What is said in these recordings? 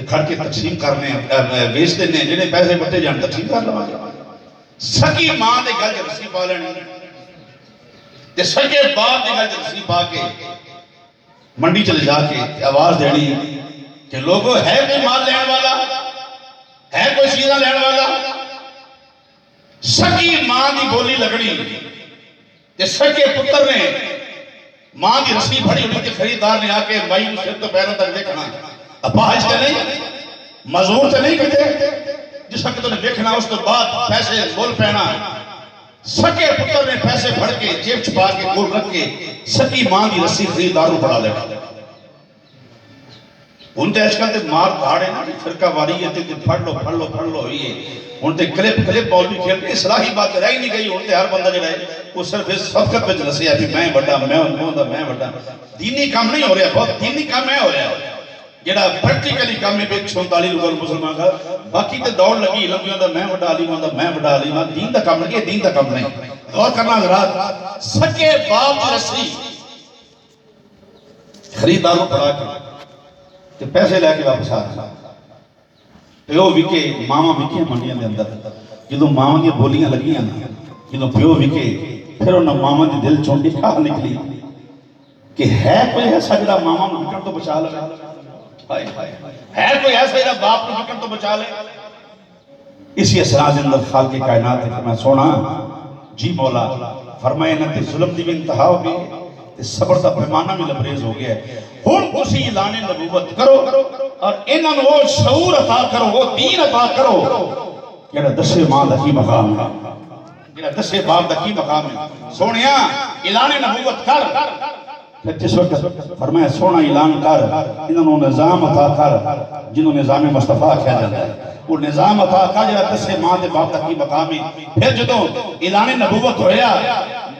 کھڑ کے تقسیم کرنے بیچ دینے جنہیں پیسے بٹے جان تقسیم کر لوا گے سکی ماں دے گل رسی پا لینی تے سکے باپ دے گل رسی پا کے منڈی چلے جا کے آواز دینی کہ لوگوں ہے کوئی مال لین والا ہے کوئی چیزاں لین والا سکی ماں دی بولی لگنی تے سکے پتر نے ماں دی رسی پھڑی ہوئی تے خریدار نے آ کے مائی کو سر تو پیروں تک دیکھنا اپاہج تے نہیں مزور تے نہیں کہتے جس وقت تو نے دیکھنا اس تو بعد پیسے بول پینا سکے پتر نے پیسے بھر کے جیب چھپا کے گول رکھ کے سکی ماں دی رسی خریداروں پڑا لے ان تے اچکل تے مار دھاڑے نا فرقہ واری ہے تے پھڑ لو ہوئی ہے ان تے کلپ بول بھی کھیل کے اصلاحی بات رہی نہیں گئی ان تے ہر بندہ جڑا ہے وہ صرف اس صدقت میں نسیا کہ میں بڑا میں بڑا دینی کام نہیں ہو رہا بہت دینی کام ہے ہو رہا جڑا پریکٹیکلی کام ہے 144 لوگ مسلمان کا باقی تے دوڑ لگی لمبیوں دا میں بڑا عالم ہوں میں بڑا عالم ہوں دین دا کام لگی دین دا کام نہیں غور کرنا حضرات سکے باپ کی رسی خریداروں پڑا کے پیسے لے کے واپس آ رہا پیو وکے ماما وکے منڈیاں دے اندر جدوں ماما دی بولیاں لگیاں جدوں پیو وکے پھر انہاں ماما دی دل چوں نکاح نکلی کہ ہے کوئی ایسا جڑا ماما نوں وکن تو بچا لے ہے کوئی ایسا جڑا باپ نوں وکن تو بچا لے اسی اسرار دے اندر خالق کائنات نے فرمایا سونا جی مولا فرمایا نہ تے ظلم دی انتہا ہو گئی صبر دا پیمانہ بھی لبریز ہو گیا ہے ہن اسی اعلان نبوت کرو اور انہاں نوں وہ شعور عطا کرو وہ دین عطا کرو جڑا دسے ماں دا کی مقام ہے جڑا دسے باپ دا کی مقام ہے سونیا اعلان نبوت کر پھر جس وقت فرمایا سونا اعلان کر انہاں نوں نظام عطا کر جنہوں نظام مصطفیٰ کہا جاتا ہے وہ نظام عطا کر جڑا دسے ماں دے باپ دا کی مقام ہے پھر جدوں اعلان نبوت ہویا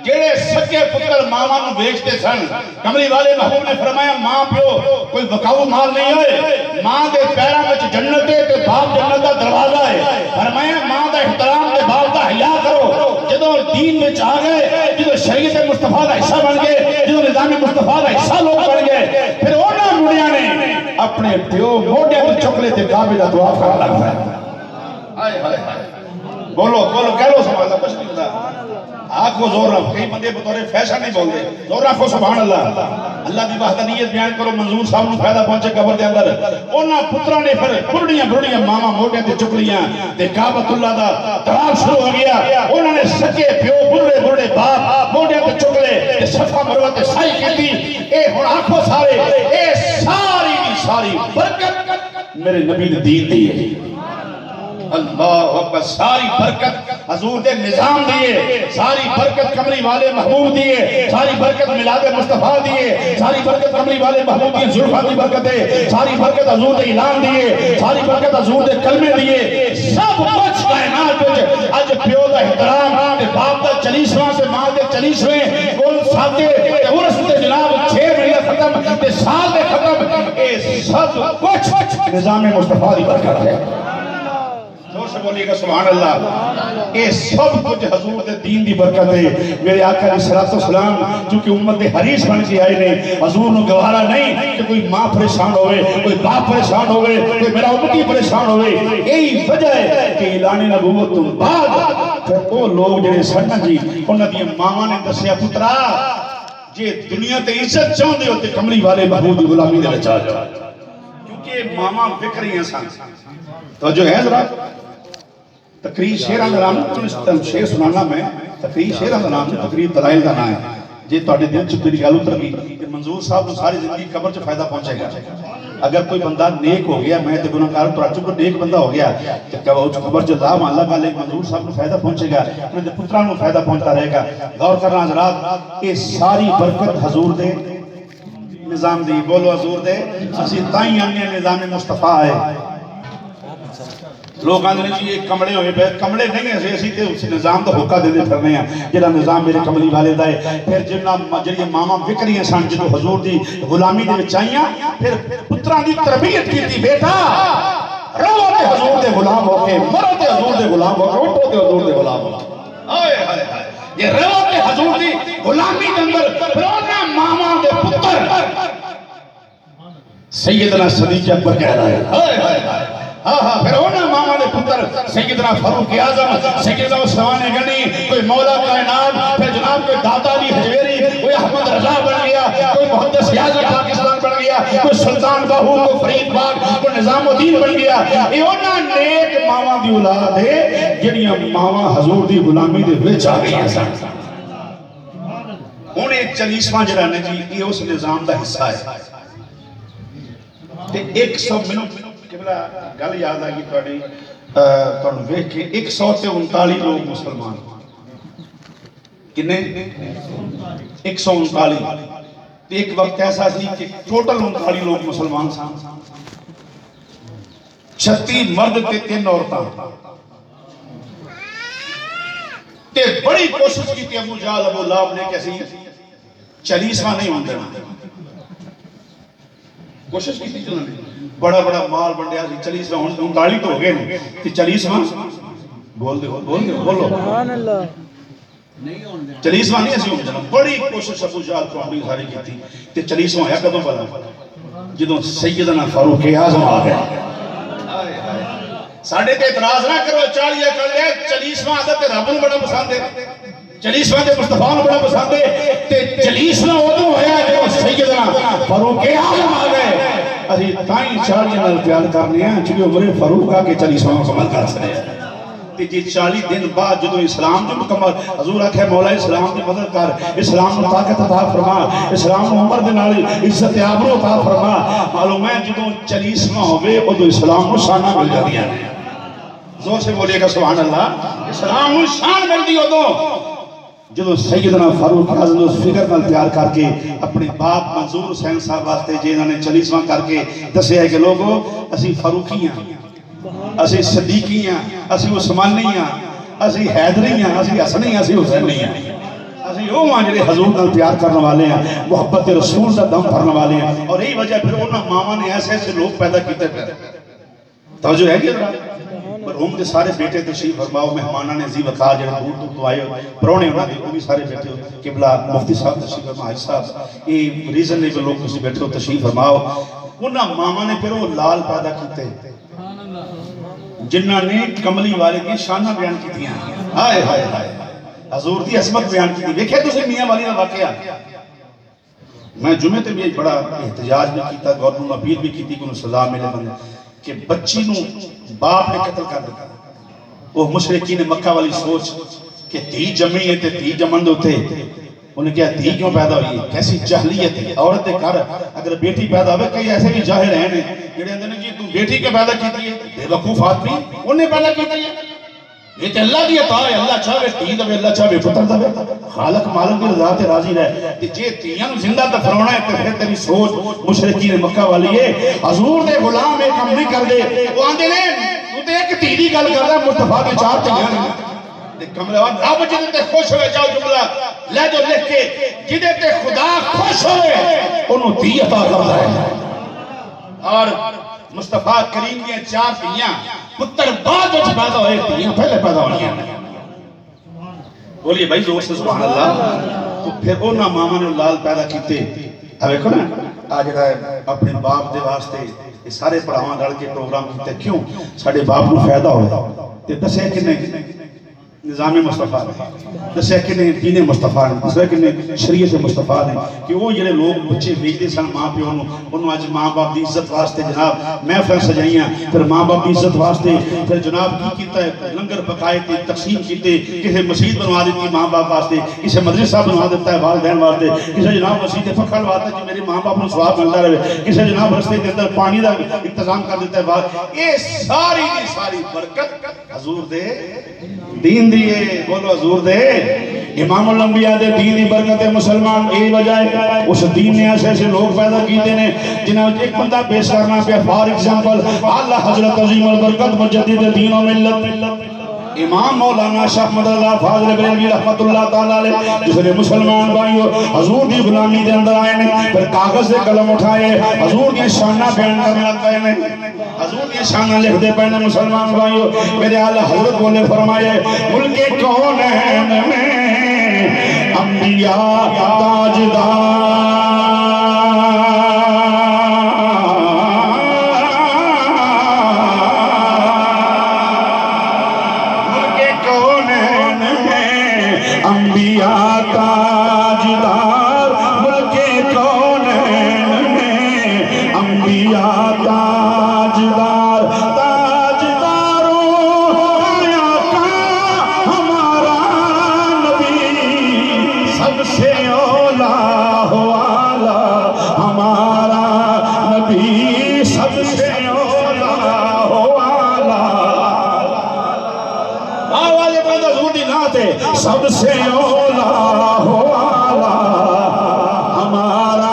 جڑے سکے پتر ماما نو بیچتے سن کملی والے محبوب نے فرمایا ماں پیو کوئی وکاؤ مال نہیں ہوئے ماں دے پیروں وچ جنت ہے تے باپ جنت دا دروازہ ہے فرمایا ماں دا احترام تے باپ دا حیا کرو جدوں دین وچ آ گئے جدوں شریعت مصطفیٰ دا حصہ بن گئے جدوں نظام مصطفیٰ دا حصہ لوگ بن گئے پھر انہاں مڑیاں نے اپنے پیو موڈے تے چکلے تے کعبے دا طواف کرن لگ پئے ہائے ہائے ہائے بولو کہہ لو سبحان اللہ کچھ نہیں ہوتا آنکھوں زور رکھو کئی بندے بطور فیشن نہیں بول دے زور رکھو سبحان اللہ اللہ دی وحدانیت بیان کرو منظور صاحب نو فائدہ پہنچے قبر دے اندر انہاں پتراں نے پھر بڑھڑیاں ماما موٹے تے چکلیاں تے کعبۃ اللہ دا طواف شروع ہو گیا انہاں نے سکے پیو بڑھڑے باپ موٹے تے چکلے تے صفا مروہ تے سعی کیتی اے ہن آنکھوں سارے اے ساری برکت میرے نبی دے دین دی ہے اللہ اکبر ساری برکت حضور دے نظام دیئے ساری برکت کملی والے محبوب دیئے ساری برکت میلاد مصطفیٰ دیئے ساری برکت کملی والے محبوب دیئے زلفہ دی برکت ہے ساری برکت حضور دے اعلان دیئے ساری برکت حضور دے کلمے دیئے سب کچھ کائنات وچ اج پیو دا احترام تے باپ دا 40واں تے ماں دے 40ویں کول سادے تے عرس تے جناب 6 مہینے ختم تے سال دے ختم اے سب کچھ نظام مصطفیٰ دی برکت ہے زور سے بولیے گا سبحان اللہ اے سب کچھ حضور دے دین دی برکت ہے میرے آقا علیہ السلام چونکہ امت حریص بن کے آئے نے حضور نو گوارا نہیں کہ کوئی ماں پریشان ہوئے کوئی باپ پریشان ہوئے کوئی میرا امتی پریشان ہوئے یہی وجہ ہے کہ اعلان نبوت تو بعد پھر وہ لوگ جڑے سن جی انہاں دی ماواں نے دسیا پترا جے دنیا تے عزت چاہندے ہو تے کملی والے محبوب دی غلامی دے وچ آ جاؤ کیونکہ ماواں فکر رہی ہیں سن تو جو ہے ذرا تقریر شیران دا نام شیر سنانا میں تقریر شیران دا نام تقریر دلائل دا نام ہے جی تواڈے دل چ میری گل اتر گئی کہ منظور صاحب نو ساری زندگی قبر چ فائدہ پہنچے گا اگر کوئی بندہ نیک ہو گیا میں تے گناہگار تو اچ کو نیک بندہ ہو گیا تے قبر چ لا اللہ والے منظور صاحب نو فائدہ پہنچے گا انہاں دے پتراں نو فائدہ پہنچتا رہے گا غور کرنا حضرات یہ ساری برکت حضور دے نظام دی بولو حضور دے اسی تائیں آنے نظام مصطفیٰ ہے لوگ آنے جی یہ کمڑے ہوئے پہ کمڑے نہیں ہیں اسی تے اسی نظام دا حقہ دے پھرنے ہیں جنہا نظام میرے کملی والے دا ہے پھر جنہا ماما وکری ہیں سان جنہوں حضور دی غلامی دے بچائیاں پھر پتران دی تربیت کی تھی بیٹا رو تے حضور دے غلام ہو کے مرو تے حضور دے غلام ہو کے اٹھو تے حضور دے غلام ہو کے یہ رو تے حضور دی غلامی دے اندر رونا ماما دے پتر سیدنا صدیق اکبر کہہ رہا ہے ہائے ہائے ہائے پھر ہونا ماما دے پتر سیدنا فاروق اعظم سیدنا عثمان غنی کوئی مولا کائنات پھر جناب کوئی داتا علی حجویری کوئی احمد رضا بن گیا کوئی محدث اعظم پاکستان بن گیا کوئی سلطان باہو کوئی فرید باغ کوئی نظام الدین بن گیا یہ ہونا نیک ماما دی اولاد ہے جنیاں ماما حضور دی غلامی دے وچ آ گئی سن ہن ایک چلیسواں جڑا نے جی یہ اس نظام دا حصہ ہے تے 100 منٹ قبلہ گل یاد آ گئی تھوڑی تھوڑا ویکھ کے 139 لوگ مسلمان کنے 139 ایک وقت ایسا سی کہ ٹوٹل 39 لوگ مسلمان سن 36 مرد تے 3 عورتاں تے بڑی کوشش کی تھی ابو جہل ابو لہب نے کہ اسی 40واں نہیں ہون دینا کوشش کی تھی انہوں نے بڑا بڑا مال بنڈیا سی 40واں ہن 39 تو ہو گئے نے تے 40واں بول دے بولو سبحان اللہ 40واں نہیں اسی ہون دینا بڑی کوشش ابو جہل کو اپنی ساری کی تھی تے 40واں ہویا کدوں پتا جدوں سیدنا فاروق اعظم آ گیا ساڑھے تے اعتراض نہ کرو 40 کر لے 40واں آدھا تے رب نوں بڑا پسند ہے 40واں تے مصطفیٰ نوں بڑا پسند ہے تے 40واں ادوں ہویا جو سیدنا فاروق اعظم آ گئے اسی تائیں 40 نال پیار کرنے ہیں چونکہ عمر فاروق آ کے 40واں مکمل کر سکے تے جی 40 دن بعد جدوں اسلام جو مکمل حضور آکھے مولا اسلام دی مدد کر اسلام نوں طاقت عطا فرما اسلام نوں عمر دے نال عزت آبرو عطا فرما معلوم ہے جدوں 40واں ہوے اودوں اسلام نوں شاناں مل جاندیاں زور سے بولیے گا سبحان اللہ اسلام نوں شان ملدی اودوں جدو سیدنا فاروق اعظم اس فکر نال پیار کر کے اپنے باپ منظور حسین صاحب واسطے جنہاں نے 40واں کر کے دسیا ہے کہ لوگوں اسی فاروقی ہیں اسی صدیقی ہیں اسی عثمانی ہیں اسی حیدری ہیں اسی حسنی ہیں اسی حسینی ہیں اسی وہ ہاں جڑے حضور نال پیار کرنے والے ہیں محبت رسول دا دم بھرنے والے ہیں اور یہی وجہ پھر انہاں ماواں نے ایسے ایسے لوگ پیدا کیتے پھر توجہ ہے کہ مرحوم دے سارے بیٹے تشریف فرماؤ مہماناں نے عزیز وقار جڑا دور دور تو آئے پرونے انہاں دے وہ بھی سارے بیٹھے ہو قبلہ مفتی صاحب تشریف فرماؤ حاج صاحب یہ ریزنیبل لوگ تسی بیٹھے ہو تشریف فرماؤ انہاں ماما نے پھر وہ لال پیدا کیتے جنہاں نے کملی والے کی شانہ بیان کی دیا ہائے ہائے ہائے حضور دی عظمت بیان کی دی دیکھے تو سے میاں والی کا واقعہ میں جمعے تے بھی بڑا احتجاج بھی کیتا گورنمنٹ اپیل بھی کیتی کہ انہوں سزا ملے بندے کہ بچی نو باپ نے قتل کر دیتا وہ مشرقین مکہ والی سوچ کہ دھی جمی ہے تے دھی جمن دے ہوتے انہیں کہا دھی کیوں پیدا ہوئی ہے کیسی جہلیت ہے عورت گھر اگر بیٹی پیدا ہوئے کئی ایسے بھی جاہل ہیں جڑے اندر نے جی تم بیٹی کیوں پیدا کیتی ہے بے وقوف آدمی انہیں پیدا کیتی ہے یہ تے اللہ دی عطا ہے اللہ چاہے دھی دے اللہ چاہے پتر دے خالق مالک دی رضا تے راضی رہے تے جے دھیاں نوں زندہ دفنانا ہے تے پھر تیری سوچ مشرکین مکہ والی ہے حضور دے غلام ایک کم نہیں کر دے وہ آندے نے تو تے ایک دھی دی گل کردا مصطفیٰ دی چار دھیاں نے تے کملے رب جدے تے خوش ہوئے جاؤ جملہ لے جو لکھ کے جدے تے خدا خوش ہوئے انہوں دھی عطا کردا ہے اور مصطفیٰ کریم کی 4 دھیاں پتر بعد وچ پیدا ہوئے دھیاں پہلے پیدا ہوئی ہیں بولیے بھائی زور سے سبحان اللہ تو پھر انہاں ماما نے لال پیدا کیتے اب دیکھو نا آج اپنے باپ دے واسطے یہ سارے پڑھاواں رل کے پروگرام کیتے کیوں ساڈے باپ کو فائدہ ہوئے تے دسے کنے نظام مصطفیٰ نے دسے کنے دین مصطفیٰ نے دسے کنے شریعت مصطفیٰ نے کہ وہ جڑے لوگ بچے بھیجتے سن ماں پیو انہوں اج ماں باپ دی عزت واسطے جناب محفل سجائیاں پھر ماں باپ دی عزت واسطے پھر جناب کی کیتا ہے لنگر پکائے تے تقسیم کیتے کسے مسجد بنوا دیتی ماں باپ واسطے کسے مدرسہ بنوا دیتا ہے والدین واسطے کسے جناب مسجد پکھا لواتا ہے کہ میرے ماں باپ نوں ثواب ملتا رہے کسے جناب رستے کے اندر پانی دا انتظام کر دیتا ہے یہ ساری کی ساری برکت حضور دے دین دیئے بولو حضور دے امام الانبیاء دے دین دی برکت مسلمان اے وجہ ہے اس دین نے ایسے ایسے لوگ پیدا کیتے نے جنہاں ایک بندہ پیش کرنا پہ فار ایگزامپل اللہ حضرت عظیم البرکت مجدد دین و ملت امام مولانا شاہ احمد اللہ فاضل بریلوی رحمت اللہ تعالیٰ علیہ جس نے مسلمان بھائیو حضور دی غلامی دے اندر آئے نے پھر کاغذ دے قلم اٹھائے حضور دی شانہ بیان کرنے لگ گئے نے حضور دی شانہ لکھ دے پہنے مسلمان بھائیو میرے اعلیٰ حضرت بولے فرمائے ملک کونین میں انبیاء تاجدار نعت سب سے اولا ہو آلہ ہمارا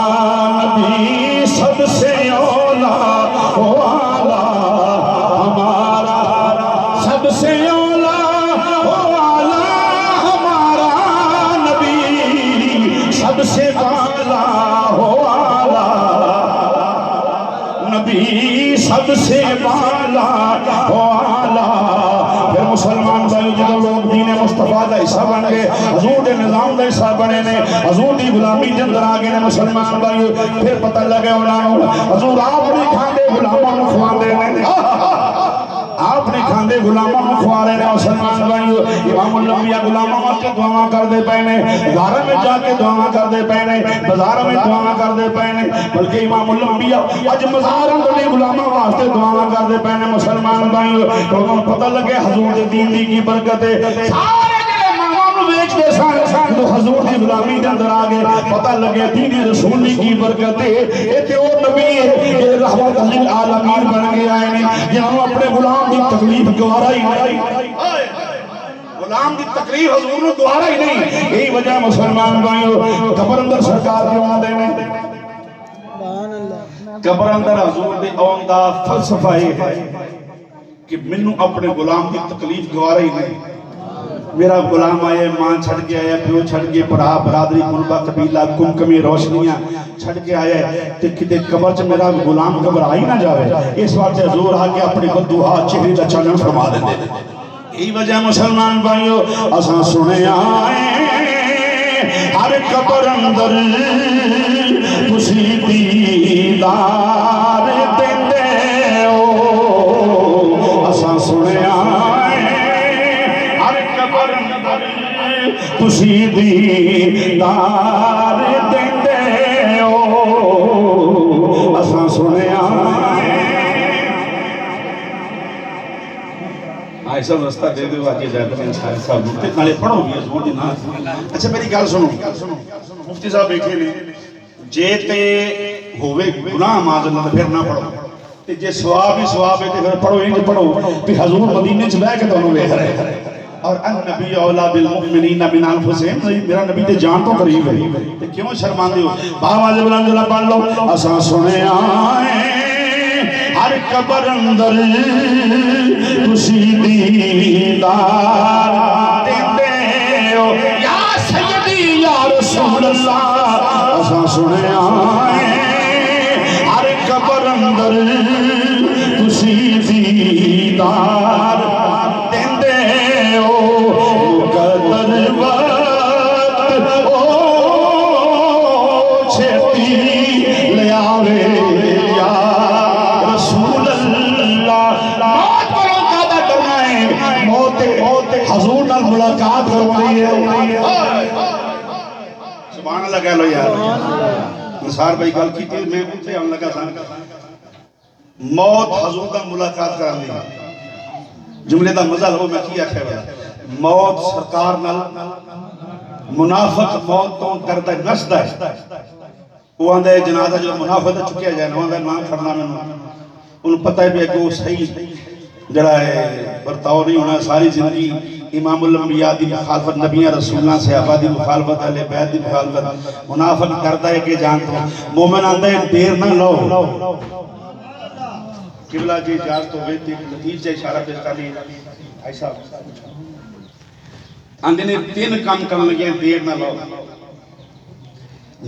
نبی سب سے اولا ہو آلہ ہمارا سب سے اولا ہو آلہ ہمارا نبی سب سے بالا ہو آلہ نبی سب سے بالا ہو آلہ پھر مسلمان بھائی جدو لوگ دین مصطفیٰ دا حصہ بن گئے حضور دے نظام دا حصہ بنے نے حضور دی غلامی دے اندر آگے نے مسلمان بھائی پھر پتہ لگے انہوں حضور آپ نے کھاندے غلاموں کو کھواندے نے آپ نے کھاندے غلاموں کو کھوا رہے نے مسلمان بھائی امام الانبیاء غلاموں واسطے دعا کر دے پے نے گھر میں جا کے دعا کر دے پے نے بازار میں دعا کر دے پے نے بلکہ امام الانبیاء اج مزاراں دے غلاموں واسطے دعا کر دے پے نے مسلمان بھائی تو پتہ لگے حضور دے دین دی کی برکت ہے سارے جڑے ماواں نوں ویچدے سن تو حضور دی غلامی دے اندر آ گئے پتہ لگے دین رسول دی کی برکت ہے اے تے او نبی ہے رحمت للعالمین بن کے آئے نے جنہوں اپنے غلام دی تکلیف گوارا ہی نہیں غلام دی تکلیف حضور نے گوارا ہی نہیں یہی وجہ مسلمان بھائیو قبر اندر سرکار کیوں آ دے نے قبر اندر حضور دے آن دا فلسفہ ہے کہ منوں اپنے غلام دی تکلیف گوارا ہی نہیں میرا غلام آئے ماں چھڑ کے آیا پیو چھڑ کے پڑھا برادری قربہ قبیلہ کمکمی روشنیاں چھڑ کے آیا تے کتے قبر چ میرا غلام گھبرائی نہ جاوے اس وقت حضور آ کے اپنی بددعا چہرے دا چانن فرما دے یہی وجہ مسلمان بھائیو اساں سنے آئے ہر قبر اندر تسی دیدار دیندے ہو اساں سنے آئے ہر قبر اندر تسی دیدار دیندے ہو اساں سنے آئے ایسا رستہ دے دے واجی جائے تو انسان صاحب مفتی نالے پڑھو بھی حضور دی نام اچھا میری گل سنو مفتی صاحب بیٹھے نے جے تے ہوئے گناہ معاذ اللہ پھر نہ پڑھو تے جے ثواب ہی ثواب ہے تے پھر پڑھو انج پڑھو کہ حضور مدینے چ بیٹھ کے تانوں ویکھ رہے اور النبی اولا بالمؤمنین من انفسہم میرا نبی تے جان تو قریب ہے تے کیوں شرماندے ہو باواز بلند اللہ پڑھ لو اساں سنے آئے ہر قبر اندر تسی دیدار دیندے ہو یا سیدی یا رسول اللہ اساں سنے آئے ہر قبر اندر تسی دیدار دیندے ہو مقدر وقت او چھتی لے آوے حضور نال ملاقات کروائی ہے سبحان اللہ کہہ لو یار نثار بھائی گل کی تھی میں اتنے آن لگا تھا موت حضور نال ملاقات کرانی جملے دا مزہ لو میں کیا کہہ رہا موت سرکار نال منافق موت تو کردہ نسدہ ہے وہ آندھے جنازہ جو منافق چکے جائے وہ آندھے نام کرنا میں انہوں پتہ ہے بھی کہ وہ صحیح جڑا ہے برتاؤ نہیں ہونا ساری زندگی امام الانبیاء دی مخالفت نبیاں رسولنا صحابہ دی مخالفت اہل بیت دی مخالفت منافق کردہ ہے کہ جانتا ہوں مومن آندہ ہے دیر نہ لو قبلہ جی اجازت ہوئے تھی نتیجہ اشارہ پیش کرنی ایسا آندے نے تین کام کرنے لگے ہیں دیر نہ لو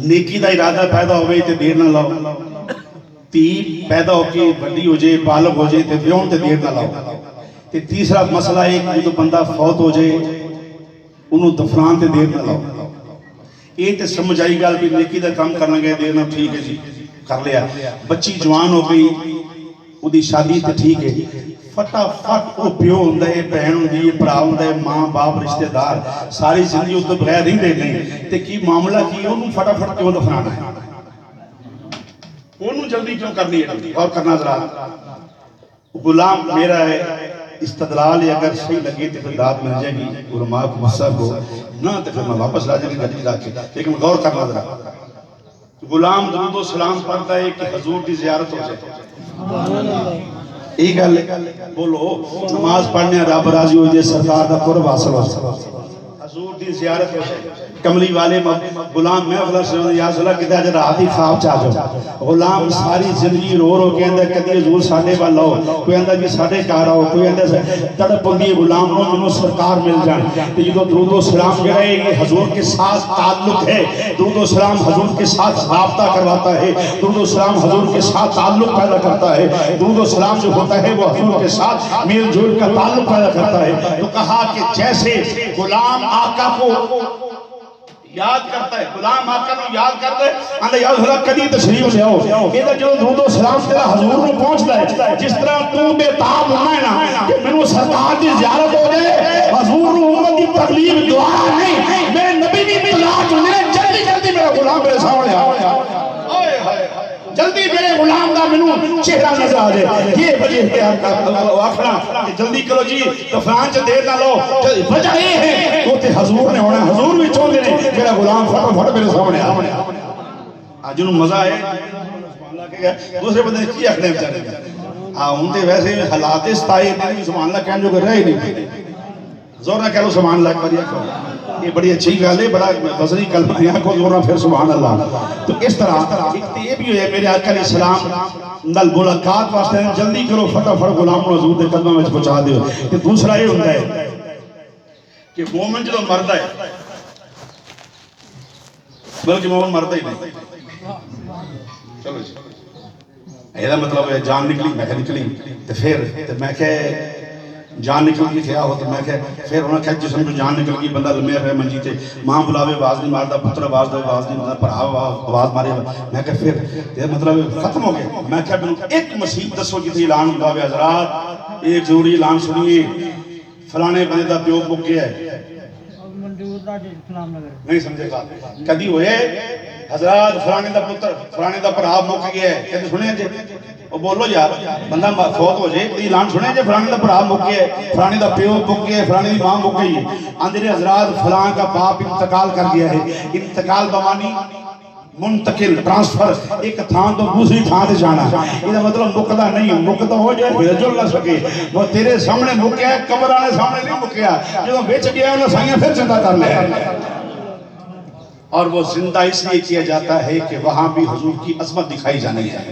نیکی دا ارادہ پیدا ہوئے تے دیر نہ لو تیر پیدا ہو کے بڑی ہو جائے بالغ ہو جائے تے بیون تے دیر نہ لاؤ تے تیسرا مسئلہ ہے کہ جو بندہ فوت ہو جائے انہوں دفنان تے دیر نہ لاؤ یہ تے سمجھ آئی گال بھی نیکی دا کام کرنا گئے دیر نہ ٹھیک ہے جی کر لیا بچی جوان ہو گئی وہ دی شادی تے ٹھیک ہے فٹا فٹ وہ پیو ہوندہ ہے بہن ہوندی ہے برا ہوندہ ہے ماں باپ رشتہ دار ساری زندگی اس تو بغیر نہیں دے گئے تے کی معاملہ کی انہوں فٹا فٹ کیوں دفنانا ہے انہوں جلدی کیوں کرنی ہے اور کرنا ذرا غلام میرا ہے استدلال اگر صحیح لگے تو پھر داد مل جائے گی علماء کو مصحف کو نہ تو پھر میں واپس لا جائے گی گھٹی لا کے لیکن غور کرنا ذرا غلام درود و سلام پڑھتا ہے کہ حضور کی زیارت ہو جائے ایک گل بولو نماز پڑھنے رب راضی ہو جائے سرکار دا قرب حاصل ہو حضور دی زیارت کملی والے غلام محفل سے یا صلی اللہ کہتا ہے رات ہی خواب چاہ جاؤ غلام ساری زندگی رو رو کہندا کدی حضور ساڈے ول آؤ کوئی آندا جی ساڈے گھر آؤ کوئی آندا تڑپ ہوندی غلام نو مینوں سرکار مل جان تے جدوں درود و سلام جو ہے یہ حضور کے ساتھ تعلق ہے درود و سلام حضور کے ساتھ رابطہ کرواتا ہے درود و سلام حضور کے ساتھ تعلق پیدا کرتا ہے درود و سلام جو ہوتا ہے وہ حضور کے ساتھ میل جول کا تعلق پیدا کرتا ہے تو کہا کہ جیسے غلام آقا کو یاد کرتا ہے غلام آقا کو یاد کرتا ہے اندھا یا حضور کدی تشریف لے آؤ یہ جو درود و سلام تیرا حضور کو پہنچتا ہے جس طرح تو بے تاب ہونا ہے نا کہ میں سرکار کی زیارت ہو جائے حضور امت کی تکلیف دعا نہیں میرے نبی کی تلاش ہونے جلدی جلدی میرا غلام میرے سامنے آ جلدی میرے غلام دا منو چہرہ نظر آ جائے یہ وجہ اختیار کا آخرا کہ جلدی کرو جی دفران چا دیر نہ لو وجہ یہ ہے تو تے حضور نے ہونا حضور بھی چون دینے میرا غلام فٹو فٹ میرے سامنے آج انہوں مزہ آئے دوسرے بندے کی اکھنے بچارے ان دے ویسے حالات ستائی اتنی سبحان اللہ کہنے جو کہ رہے نہیں زور نہ کہہ لو سبحان اللہ ایک بار یہ بڑی اچھی گل ہے بڑا وزنی کلمہ ہے کو زور نہ پھر سبحان اللہ تو اس طرح ایک یہ بھی ہے میرے آقا علیہ السلام نال ملاقات واسطے جلدی کرو فٹافٹ غلام نو حضور دے قدموں وچ پہنچا دیو کہ دوسرا یہ ہوندا ہے کہ مومن جدوں مردا ہے بلکہ مومن مردا ہی نہیں چلو جی یہ مطلب ہے جان نکلی میں نکلی تے پھر میں کہ جان نکل گئی کیا ہو تو میں کہ پھر انہوں نے کہا جسم جو جان نکل گئی بندہ لمیر رہے منجی تے ماں بلاوے آواز نہیں ماردا پتر آواز دے آواز نہیں ماردا پڑھا آواز مارے میں کہ پھر یہ مطلب ختم ہو گئے میں کہ ایک مسیح دسو جی اعلان ہوگا ہوئے حضرات ایک ضروری اعلان سنیے فلانے بندے دا پیو مک گیا ہے نہیں سمجھے گا کدی ہوئے حضرات فلانے دا پتر فلانے دا پڑھا مک گیا ہے کہتے سنے جے وہ بولو یار بندہ فوت ہو جائے کوئی اعلان سنے جے فلانے دا بھرا مک گیا ہے فلانے دا پیو مک گیا ہے فلانے دی ماں مک گئی ہے اندر حضرات فلاں کا باپ انتقال کر گیا ہے انتقال بمانی منتقل ٹرانسفر ایک تھان تو دوسری تھان تے جانا یہ مطلب مکدا نہیں مکدا ہو جائے پھر جل نہ سکے وہ تیرے سامنے مکیا ہے قبر والے سامنے نہیں مکیا جدوں وچ گیا انہاں سائیاں پھر زندہ کر لیا اور وہ زندہ اس لیے کیا جاتا ہے کہ وہاں بھی حضور کی عظمت دکھائی جانی ہے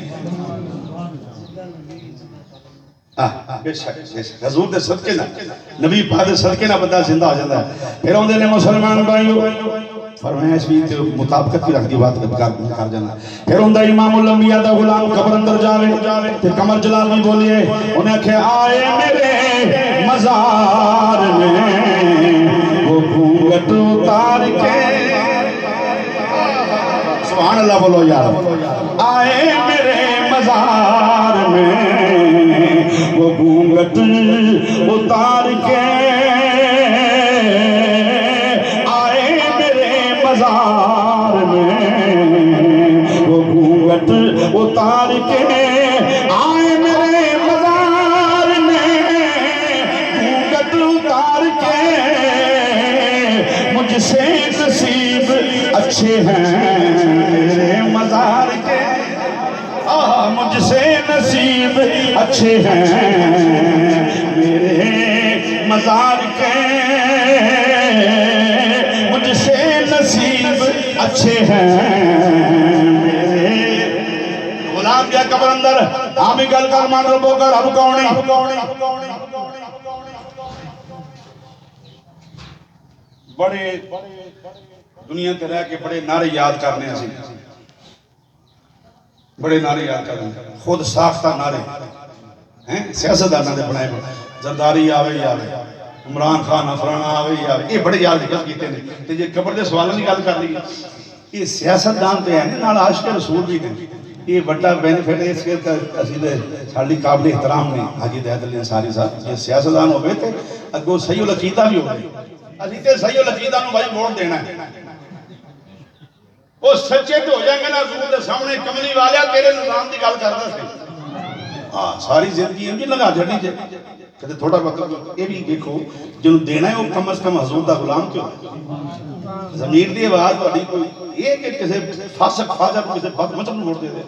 بے شک حضور دے صدقے نہ نبی پاک دے صدقے نہ بندہ زندہ ہو جاتا ہے پھر اوندے نے مسلمان بھائیو فرمایا اس بھی مطابقت کی رکھ دی بات کر جانا پھر اوندہ امام الانبیاء دا غلام قبر اندر جاوے تے قمر جلال بھی بولیے انہیں کہ آئے میرے مزار میں وہ گھونگھٹ اتار کے سبحان اللہ بولو یار آئے میرے مزار میں وہ گھونگھٹ اتار کے آئے میرے مزار میں وہ گھونگھٹ اتار کے آئے میرے مزار میں گھونگھٹ اتار کے مجھ سے نصیب اچھے ہیں میرے مزار کے مجھ سے نصیب اچھے ہیں میرے مزار کے مجھ سے نصیب اچھے ہیں میرے غلام کیا قبر اندر آمی گل کر مان ربو کر اب کونی بڑے دنیا تے رہ کے بڑے نعرے یاد کرنے ہیں بڑے نعرے یاد کرنے خود ساختہ نعرے سیاستدانوں نے بنائے زرداری آوے ہی آوے عمران خان افرانا آوے ہی آوے یہ بڑے یاد نکل کیتے ہیں تے یہ قبر دے سوالوں کی گل کر لی یہ سیاستدان تے ہیں نال عاشق رسول بھی ہیں یہ بڑا بینیفٹ ہے اس کے اصل ساڈی قابل احترام نے حاجی دہت علی انصاری صاحب یہ سیاستدان ہوئے تھے اگوں صحیح العقیدہ بھی ہوئے اسی تے صحیح العقیدہ نو بھائی ووٹ دینا ہے وہ سچے تو ہو جائیں گے نا حضور دے سامنے کملی والیا تیرے نظام دی گل کردا سی ساری زندگی انج لگا چھڈی جے کدے تھوڑا وقت یہ بھی دیکھو جنوں دینا ہے وہ کم از کم حضور دا غلام کیوں ضمیر دی آواز تہاڈی کوئی یہ کہ کسی فاسق فاجر کسی بدمچن ووٹ دے دے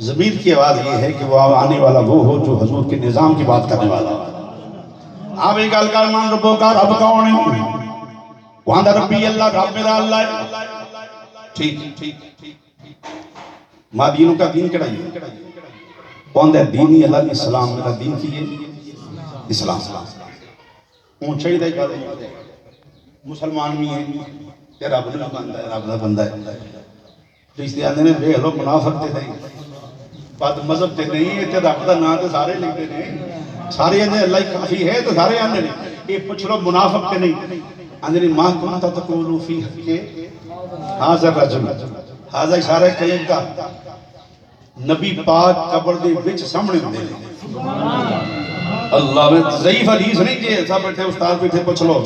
ضمیر کی آواز یہ ہے کہ وہ آنے والا وہ ہو جو حضور کے نظام کی بات کرنے والا آپ ایک گل کر مان ربو کا رب کون ہے وہاں ربی اللہ رب میرا اللہ ہے. ٹھیک ماں دینوں کا دین کڑا ہے. کون ہے دینی اللہ اسلام میرا دین کی ہے اسلام. اونچا ہی دے مسلمان بھی ہیں کہ رب نے بندہ ہے رب دا بندہ ہے. اس لیے آندے نے ویکھ لو منافق تے نہیں بد مذہب تے نہیں تے رب دا نام تے سارے لیندے نے سارے آندے اللہ ہی کافی ہے تو سارے آندے نے. یہ پوچھ لو منافق تے نہیں آندے نے ما کنت تقول فی حق ھذا الرجل ھذا اشارہ کلیم کا نبی پاک قبر دے وچ سامنے ہوندے نے. اللہ میں ضعیف حدیث نہیں کہ سب بیٹھے استاد بیٹھے پوچھ لو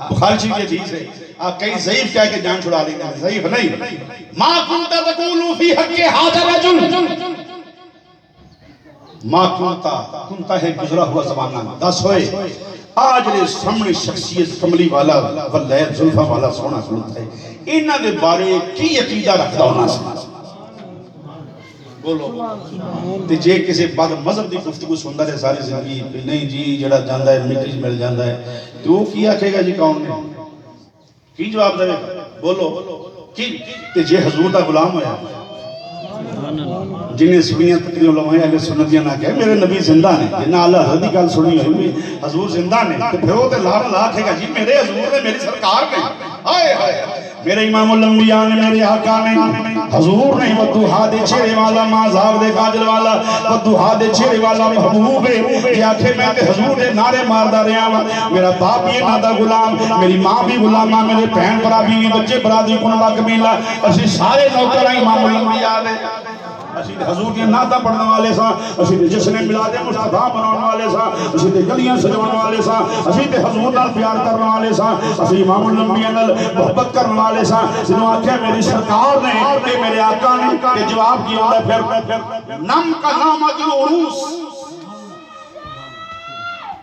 بخاری شریف کی حدیث ہے. آپ کئی ضعیف کہہ کے جان چھڑا لیتے ہیں ضعیف نہیں. ما کنت تقول فی حق ھذا الرجل ما کنتا ہے گزرا ہوا زمانہ دس ہوئے آج نے سامنے شخصیت کملی والا واللہ زلفہ والا سونا سنت ہے انہاں دے بارے کی عقیدہ رکھدا ہونا سی بولو. تے جے کسی بعد مذہب دی گفتگو سندا رہے ساری زندگی نہیں جی جڑا جاندا ہے مٹی مل جاندا ہے تو وہ کی آکھے گا جی کون نے کی جواب دے بولو کی. تے جے حضور دا غلام ہویا جنہیں سنیاں تقریر علماء اہل سنتیاں نہ کہے میرے نبی زندہ نے جنہ اللہ حضرت کی گل سنی ہوئی حضور زندہ نے تو پھر وہ تے لاکھ لاکھے گا جی میرے حضور نے میری سرکار نے آئے میرے امام الانبیاء نے میرے آقا نے حضور نے ودوہا دے چہرے والا مازاب دے کاجل والا ودوہا دے چہرے والا محبوب ہے یہ آنکھیں میں تے حضور دے نعرے ماردہ رہا ہوں میرا باپ یہ نادا غلام میری ماں بھی غلامہ میرے بہن برا بھی بچے برادری کنبہ قبیلہ اسی سارے نوکر امام الانبیاء دے اسی حضور کی نعتہ پڑھنے والے ساں اسی جشن میلاد مصطفیٰ منانے والے ساں اسی گلیاں سجانے والے ساں اسی حضور نال پیار کرنے والے ساں اسی امام الانبیاء نال محبت کرنے والے ساں جنہوں آکھیا میری سرکار نے کہ میرے آقا نے کہ جواب کیا ہوتا ہے پھر نم کا نامت العروس.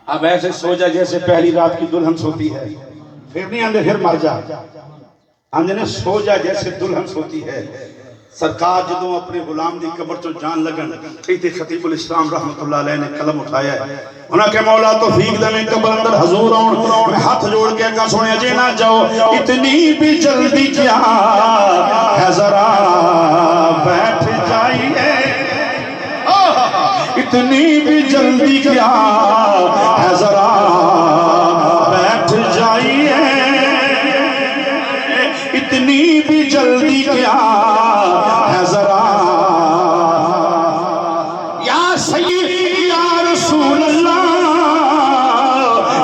اب ایسے سو جا جیسے پہلی رات کی دلہن سوتی ہے پھر نہیں آندے پھر مر جا آندے نے سو جا جیسے دلہن سوتی ہے. سرکار جدوں اپنے غلام دی قبر تو جان لگن ایتے خطیب الاسلام رحمت اللہ علیہ نے قلم اٹھایا ہے انہاں کہ مولا توفیق دے میں قبر اندر حضور آؤں میں ہاتھ جوڑ کے کہا سونے جے نہ جاؤ اتنی بھی جلدی کیا ہے ذرا بیٹھ جائیے اتنی بھی جلدی کیا ہے ذرا بیٹھ جائیے اتنی بھی جلدی کیا ہے ذرا یا سیدی یا رسول اللہ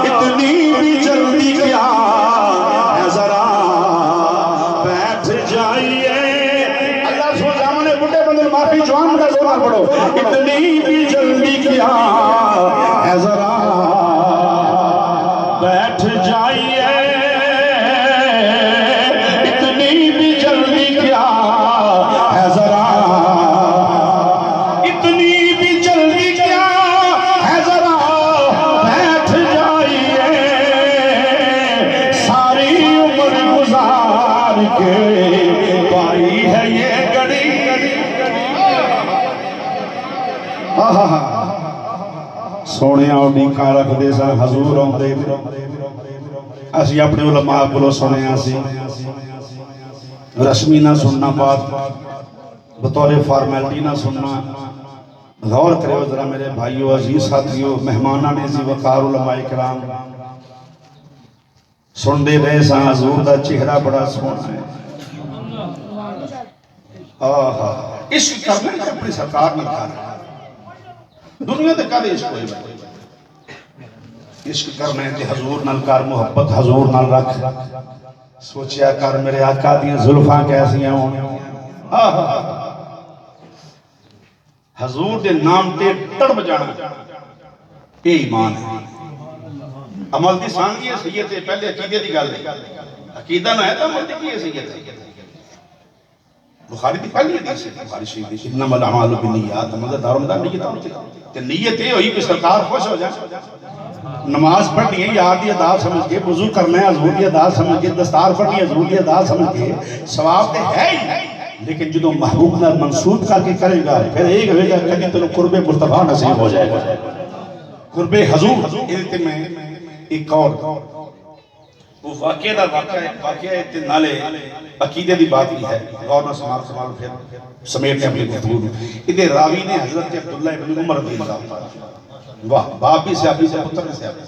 اتنی بھی جلدی کیا ہے ذرا بیٹھ جائیے. اللہ سبحانہ نے بڑے بندے معافی جوان کا زور پڑھو اتنی بھی جلدی کیا ہے ذرا بیٹھ جائیے سونے اڈیکاں رکھ دے سا حضور آندے اسی اپنے علماء کولوں سنیا سی رسمی نہ سننا بات بطور فارمیلٹی نہ سننا. غور کرے ذرا میرے بھائیو عزیز ساتھیو مہمانہ نے زی وقار علماء کرام سن دے رہے سا حضور دا چہرہ بڑا سونا ہے. عشق کرنے کا اپنی سرکار نہ کھانا دنیا تے کدے عشق ہوئے عشق کرنے تے حضور نال کر محبت حضور نال رکھ سوچیا کر میرے آقا دیاں زلفاں کیسیاں ہون حضور دے نام تے تڑپ جانا یہ ایمان ہے. عمل دی سانگی ہے سید پہلے عقیدے دی گل ہے عقیدہ نہ ہے تو عمل دی کی ہے سید بخاری دی پہلی حدیث ہے بخاری شریف دی انما الاعمال بالنیات مطلب دارمدار نیت ہوتی تے نیت یہ ہوئی کہ سرکار خوش ہو جائے. نماز پڑھنی ہے یار دی ادا سمجھ کے وضو کرنا ہے حضور دی ادا سمجھ کے دستار پڑھنی ہے حضور دی ادا سمجھ کے ثواب تے ہے ہی لیکن جدوں محبوب نال منسوب کر کے کرے گا پھر ایک ہوئے گا کبھی تینوں قرب مصطفیٰ نصیب ہو جائے گا قرب حضور. تے میں ایک اور وہ واقعہ دا واقعہ ہے تے نالے عقیدے دی بات بھی ہے، غور نہ سمال پھر سمیٹنے اپنی گفتگو ادھے راوی نے حضرت عبداللہ ابن عمر رضی اللہ عنہ، واہ باپ بھی صحابی سے پتر بھی صحابی،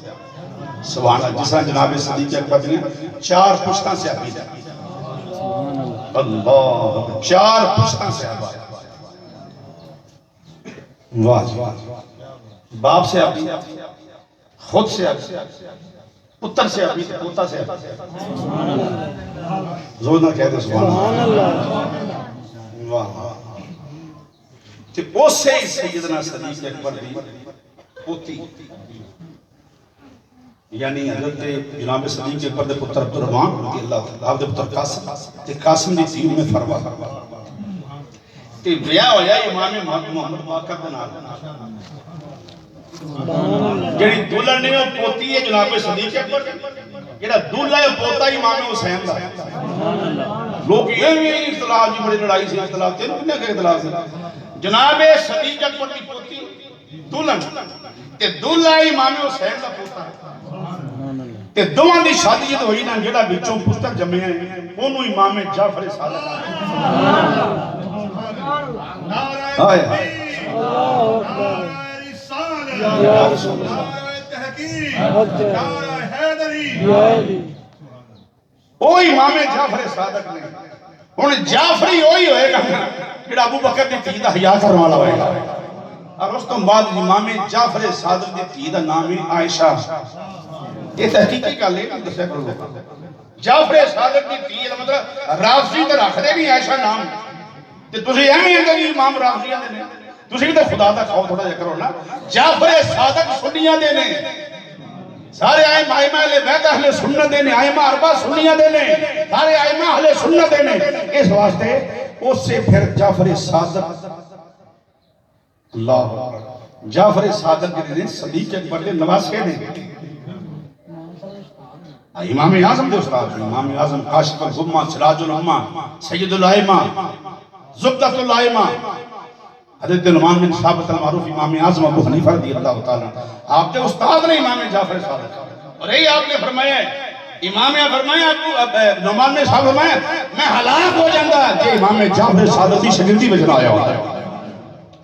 سبحان اللہ، جس طرح جناب صدیق اکبر نے 4 پشتاں صحابی تھے، اللہ 4 پشتاں صحابہ، واہ باپ سے ابھی خود سے ابھی پتر سے ابھی پوتا سے ابھی، زور نہ کہہ دے سبحان اللہ، واہ کہ اس سے ہی سیدنا صدیق اکبر دی پوتی یعنی حضرت جناب صدیق اکبر دے پتر عبدالرحمن رضی اللہ تعالیٰ آپ دے پتر قاسم تے قاسم دی تیر میں فروا تے بیاہ ہویا امام محمد باقر دے نال جڑی دلہن نے وہ پوتی ہے جناب صدیق اکبر جڑا دلہا ہے پوتا امام حسین دا لوگ یہ اختلاف جی بڑی لڑائی سے اختلاف تھے انہوں نے کہ اختلاف سے جناب صدیق اکبر کی پوتی دلہن تے دلہا امام حسین دا پوتا تے دوواں دی شادی جد ہوئی نا جڑا بچوں پتر جمعے ہیں انہوں امام جعفر صادق نعرہ او امام جعفر صادق نے انہیں جعفری ہوئی ہوئے گا کہ ابو بکر دی تھی دا حیاء کرنے والا ہوئے گا اور اس تو بعد امام جعفر صادق دی تھی دا نام عائشہ یہ تحقیقی کا لے دسے کرو جعفر صادق دی تھی مطلب رافضی تے رکھ دے نہیں عائشہ نام تے تسی اہمی ہے کہ امام رافضیاں دے نے تسی بھی تے خدا دا خوف تھوڑا جا کرو نا جعفر صادق سنیاں دے نے سارے آئمہ اہل بیت اہل سنت دے نے آئمہ اربع سنیاں دے نے سارے آئمہ اہل سنت دے نے اس واسطے اس سے پھر جعفر صادق اللہ جعفر صادق کے صدیق اکبر کے نواسے نے امام اعظم دے استاد امام اعظم کاشف الغمہ سراج الامہ سید الائمہ زبدۃ الائمہ حضرت نعمان بن ثابت المعروف امام اعظم ابو حنیفہ رضی اللہ تعالیٰ آپ کے استاد نے امام جعفر صادق اور یہی آپ نے فرمایا ہے امام نے فرمایا نعمان بن ثابت فرمایا میں ہلاک ہو جاندہ کہ امام جعفر صادق کی شگردی میں جنا آیا ہوتا ہے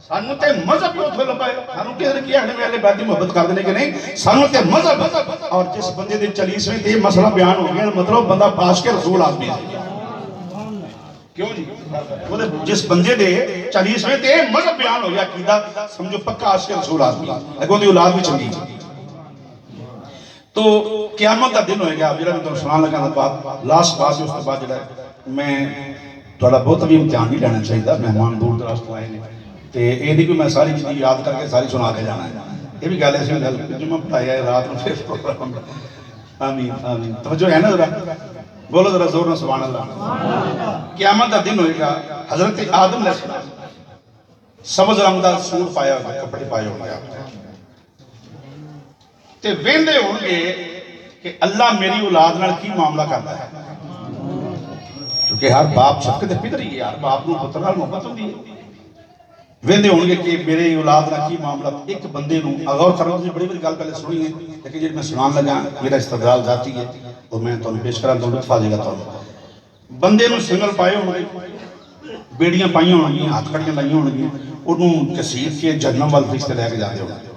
سانو تے مذہب کو تھو لبائے سانو کہنے کیا ہے میں بیتی محبت کر دینے کے نہیں سانو تے مذہب اور جس بندے دے 40ویں تے مسئلہ بیان ہو گیا مطلب بندہ پاس کے رسول آدمی ہے کیوں جی جس بندے دے 40ویں تے مذہب بیان ہو گیا عقیدہ سمجھو پکا عاشق رسول آدمی اگوں دی اولاد بھی چنگی تو قیامت کا دن ہوئے گا میرا بھی تو سنان لگا بات لاسٹ بات اس کے بعد جڑا میں تھوڑا بہت بھی امتحان نہیں لینا چاہیے مہمان دور دراز تو آئے ہیں تے یہ نہیں کہ میں ساری چیزیں یاد کر کے ساری سنا کے جانا ہے یہ بھی گل ایسی گل جمعہ پڑھایا ہے رات میں پھر پروگرام آمین آمین توجہ ہے نا ذرا بولو ذرا زور نہ سبحان اللہ قیامت کا دن ہوئے گا حضرت آدم علیہ السلام سبز رنگ دا سوٹ پایا ہوگا کپڑے پائے ہوگا تے ویندے ہوں گے کہ اللہ میری اولاد نال کی معاملہ کرتا ہے کیونکہ ہر باپ شفقت پتر ہی ہے ہر باپ نو پتر نال محبت ہوندی ہے ویندے ہوں گے کہ میرے اولاد نال کی معاملہ ایک بندے نو غور کرو مجھے بڑی بڑی گل پہلے سنی ہے لیکن جب میں سنان لگا میرا استدلال ذاتی ہے تو میں تو پیش کرا تو لطف آ جائے گا تو بندے نو سنگل پائے ہوں گے بیڑیاں پائیں ہوں گی ہاتھ کڑیاں لائیں ہوں گی انہوں کثیر کے جہنم وال فرشتے لے کے جاتے ہوں گے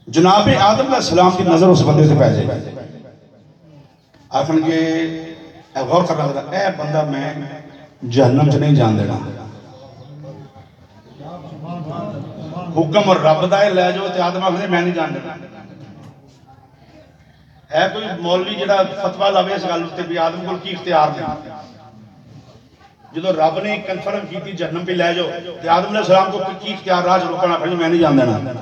جناب آدم علیہ السلام کی نظر اس بندے سے پہ جائے آخر کے غور کرنا تھا اے بندہ میں جہنم سے نہیں جان دینا حکم اور رب دائے لے جو تے آدم آخر میں نہیں جان دینا ہے کوئی مولوی جڑا فتوہ لاوے اس گل تے بھی آدم کو کی اختیار نہیں جدو رب نے کنفرم کی تھی جہنم پہ لے جو تے آدم علیہ السلام کو کی اختیار راج روکنا پھر میں نہیں جان دینا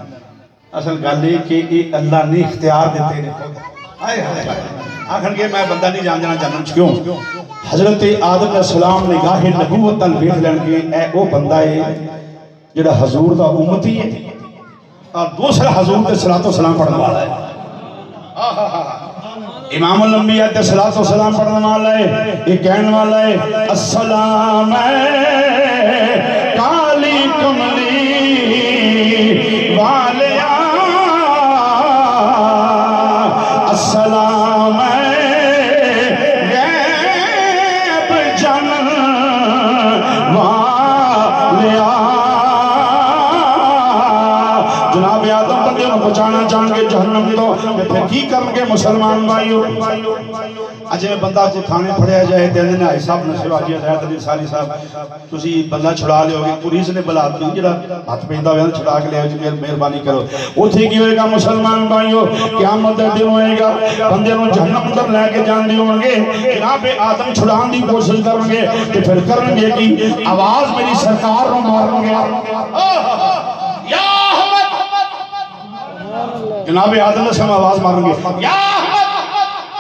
اصل گل ہے کہ اللہ نے اختیار دیتے ہیں آخر کہ میں بندہ نہیں جان دینا جہنم کیوں حضرت آدم علیہ السلام نے گاہ نبوت تل ویکھ لین کے اے او بندہ ہے جڑا حضور دا امتی ہے اور دوسرا حضور تے صلاۃ و سلام پڑھنے والا ہے امام الانبیاء تے صلاۃ و سلام پڑھنے والا ہے یہ کہنے والا ہے السلام کالی کملی والیا السلام آدم بندے کو بچانا چاہن گے جہنم تو پھر کی کرن گے مسلمان بھائیو؟ اجے میں بندہ کو تھانے پھڑیا جائے تے نے آئی صاحب نے شواجی ہدایت علی ساری صاحب تسی بندہ چھڑا لے ہوگے پولیس نے بلا دی جڑا ہاتھ پیندا ہویا چھڑا کے لے آؤ جی مہربانی کرو اوتھے کی ہوئے گا مسلمان بھائیو؟ قیامت دے دن ہوئے گا بندے نو جہنم اندر لے کے جان دی ہون گے جناب آدم چھڑان دی کوشش کرن گے تے پھر کرن گے کہ آواز میری سرکار نو مارن گے یا احمد جناب آدم سے آواز مارن گے یا احمد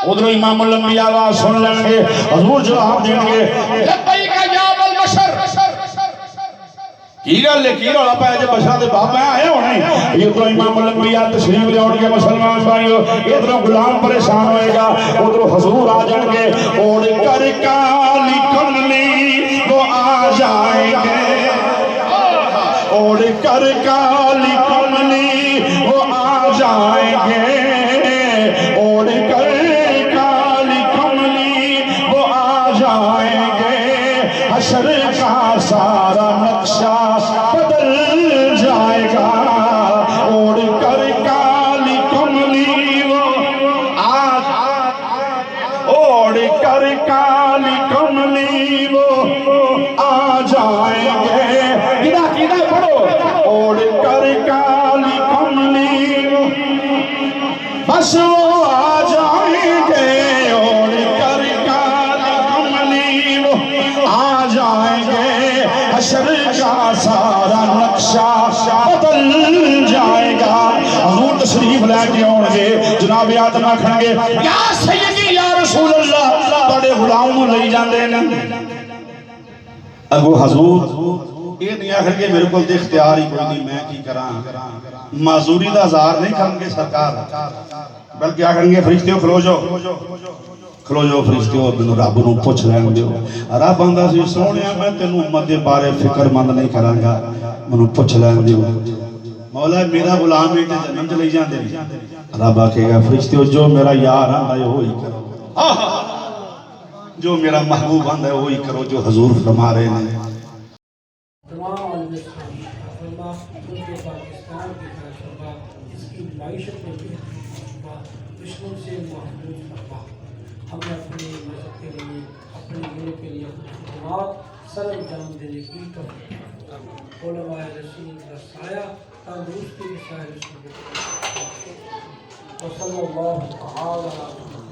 ادھر امام الانبیاء آواز سن لیں گے حضور جواب دیں گے لبیک یا ابا البشر کی گل ہے کی رولا پایا جب بشرا دے باپ میں آئے ہونے یہ تو امام الانبیاء تشریف لے اٹھ کے مسلمان بھائیو ادھر غلام پریشان ہوئے گا ادھر حضور آ جائیں گے اوڑ کر کالی کملی وہ آ جائیں گے اوڑ کر کالی کملی وہ آ جائیں گے اوڑ کر کالی کملی وہ آ جائیں گے حشر کا سارا نقشہ بدل جائے گا اوڑ کر کالی کملی وہ اوڑ کر کالی کملی وہ آ جائیں گے کیدہ پڑھو اوڑ کر کالی کملی وہ بس وہ آ جائیں گے اوڑ کر کالی کملی وہ آ جائیں گے حشر کا سارا نقشہ بدل جائے گا حضور تشریف لے کے آؤ گے جناب آدم آکھیں گے یا سیدی یا رسول اللہ بڑے غلام لے جاندے نے اگو حضور یہ نہیں آخر کہ میرے کو اختیار ہی کوئی نہیں میں کی کراں معذوری دا ہزار نہیں کریں گے سرکار بلکہ آخر گے فرشتیوں کھلو جو فرشتیوں بنو رب نو پوچھ لیں دیو رب آندا سی سونیا میں تینوں امت دے بارے فکر مند نہیں کراں گا منو پوچھ لیں دیو مولا میرا غلام ہے تے جنم چ لے جاندے رب آکھے گا فرشتیوں جو میرا یار آندا ہے وہی کرو جو میرا محبوب آندا ہے وہی کرو جو حضور فرما رہے ہیں تمام پاکستان کی فرما اس کی معیشت میں بھی دشمن سے محفوظ فرما ہمیں اپنے مذہب کے لیے اپنے ملک کے لیے خدمات سر انجام دینے کی توفیق علماء رسول کا سایہ تندرستی کی سایہ رسول وصلی اللہ تعالی